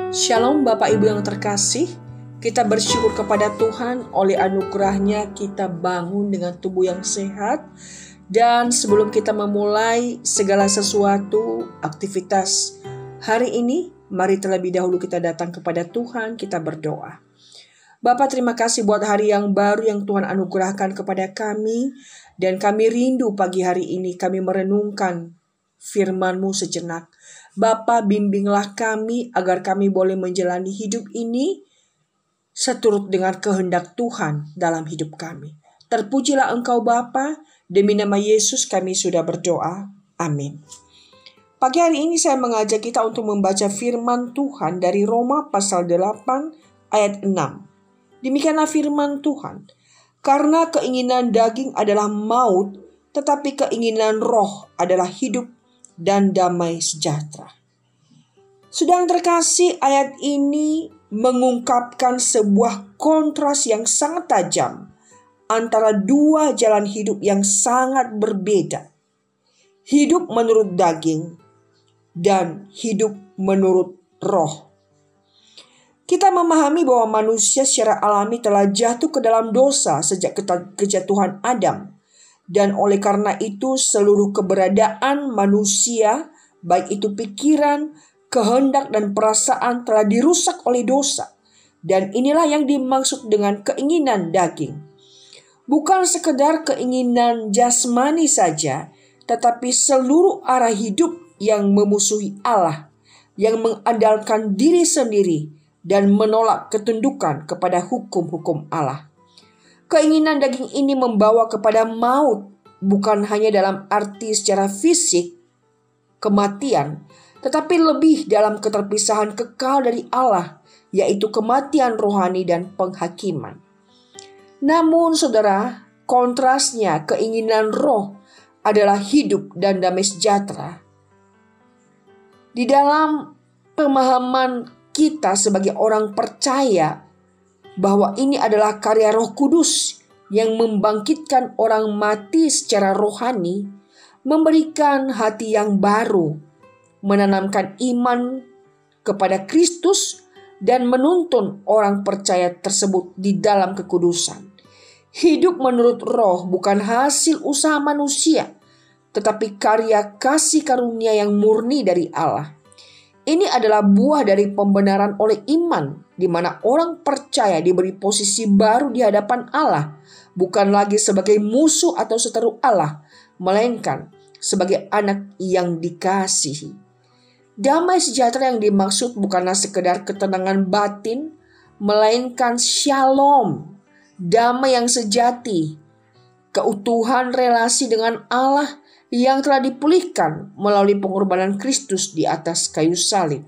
Shalom Bapak Ibu yang terkasih, kita bersyukur kepada Tuhan oleh anugerahnya kita bangun dengan tubuh yang sehat. Dan sebelum kita memulai segala sesuatu aktivitas hari ini, mari terlebih dahulu kita datang kepada Tuhan, kita berdoa. Bapak, terima kasih buat hari yang baru yang Tuhan anugerahkan kepada kami. Dan kami rindu pagi hari ini kami merenungkan firman-Mu sejenak. Bapa, bimbinglah kami agar kami boleh menjalani hidup ini seturut dengan kehendak Tuhan dalam hidup kami. Terpujilah Engkau Bapa, demi nama Yesus kami sudah berdoa. Amin. Pagi hari ini saya mengajak kita untuk membaca firman Tuhan dari Roma pasal 8 ayat 6. Demikianlah firman Tuhan. Karena keinginan daging adalah maut, tetapi keinginan roh adalah hidup dan damai sejahtera. Sedang terkasih, ayat ini mengungkapkan sebuah kontras yang sangat tajam antara dua jalan hidup yang sangat berbeda. Hidup menurut daging dan hidup menurut roh. Kita memahami bahwa manusia secara alami telah jatuh ke dalam dosa sejak kejatuhan Adam. Dan oleh karena itu seluruh keberadaan manusia, baik itu pikiran, kehendak dan perasaan telah dirusak oleh dosa. Dan inilah yang dimaksud dengan keinginan daging. Bukan sekedar keinginan jasmani saja, tetapi seluruh arah hidup yang memusuhi Allah, yang mengandalkan diri sendiri dan menolak ketundukan kepada hukum-hukum Allah. Keinginan daging ini membawa kepada maut, bukan hanya dalam arti secara fisik, kematian, tetapi lebih dalam keterpisahan kekal dari Allah, yaitu kematian rohani dan penghakiman. Namun saudara, kontrasnya keinginan roh adalah hidup dan damai sejahtera. Di dalam pemahaman kita sebagai orang percaya bahwa ini adalah karya Roh Kudus yang membangkitkan orang mati secara rohani, memberikan hati yang baru, menanamkan iman kepada Kristus, dan menuntun orang percaya tersebut di dalam kekudusan. Hidup menurut roh bukan hasil usaha manusia, tetapi karya kasih karunia yang murni dari Allah. Ini adalah buah dari pembenaran oleh iman, di mana orang percaya diberi posisi baru di hadapan Allah, bukan lagi sebagai musuh atau seteru Allah, melainkan sebagai anak yang dikasihi. Damai sejahtera yang dimaksud bukanlah sekedar ketenangan batin, melainkan shalom, damai yang sejati, keutuhan relasi dengan Allah yang telah dipulihkan melalui pengorbanan Kristus di atas kayu salib.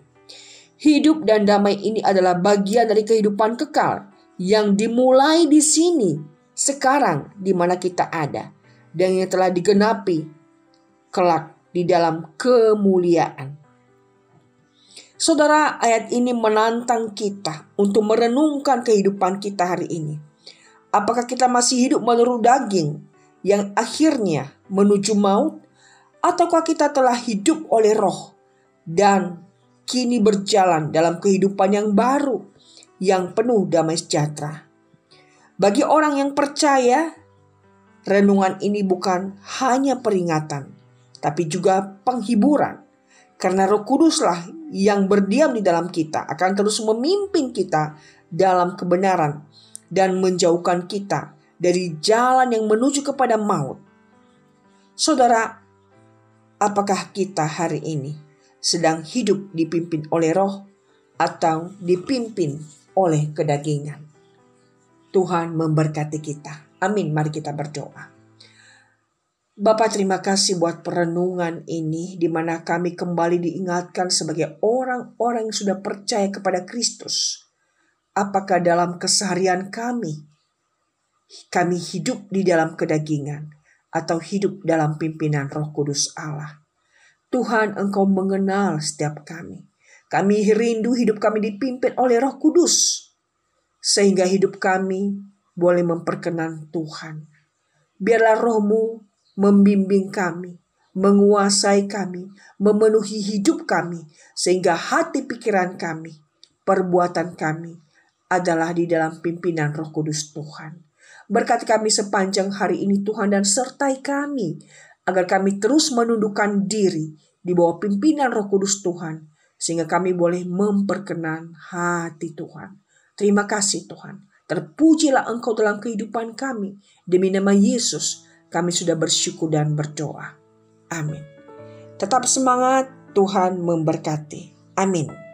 Hidup dan damai ini adalah bagian dari kehidupan kekal yang dimulai di sini, sekarang di mana kita ada, dan yang telah digenapi kelak di dalam kemuliaan. Saudara, ayat ini menantang kita untuk merenungkan kehidupan kita hari ini. Apakah kita masih hidup menurut daging yang akhirnya menuju maut, ataukah kita telah hidup oleh roh dan kini berjalan dalam kehidupan yang baru yang penuh damai sejahtera? Bagi orang yang percaya, renungan ini bukan hanya peringatan, tapi juga penghiburan, karena Roh Kuduslah yang berdiam di dalam kita akan terus memimpin kita dalam kebenaran dan menjauhkan kita dari jalan yang menuju kepada maut. Saudara, apakah kita hari ini sedang hidup dipimpin oleh roh atau dipimpin oleh kedagingan? Tuhan memberkati kita. Amin. Mari kita berdoa. Bapa, terima kasih buat perenungan ini, di mana kami kembali diingatkan sebagai orang-orang yang sudah percaya kepada Kristus. Apakah dalam keseharian kami hidup di dalam kedagingan atau hidup dalam pimpinan Roh Kudus Allah? Tuhan, Engkau mengenal setiap kami. Kami rindu hidup kami dipimpin oleh Roh Kudus, sehingga hidup kami boleh memperkenan Tuhan. Biarlah Roh-Mu membimbing kami, menguasai kami, memenuhi hidup kami, sehingga hati pikiran kami perbuatan kami adalah di dalam pimpinan Roh Kudus Tuhan. Berkati kami sepanjang hari ini Tuhan, dan sertai kami agar kami terus menundukkan diri di bawah pimpinan Roh Kudus Tuhan, sehingga kami boleh memperkenan hati Tuhan. Terima kasih Tuhan. Terpujilah Engkau dalam kehidupan kami. Demi nama Yesus kami sudah bersyukur dan berdoa. Amin. Tetap semangat, Tuhan memberkati. Amin.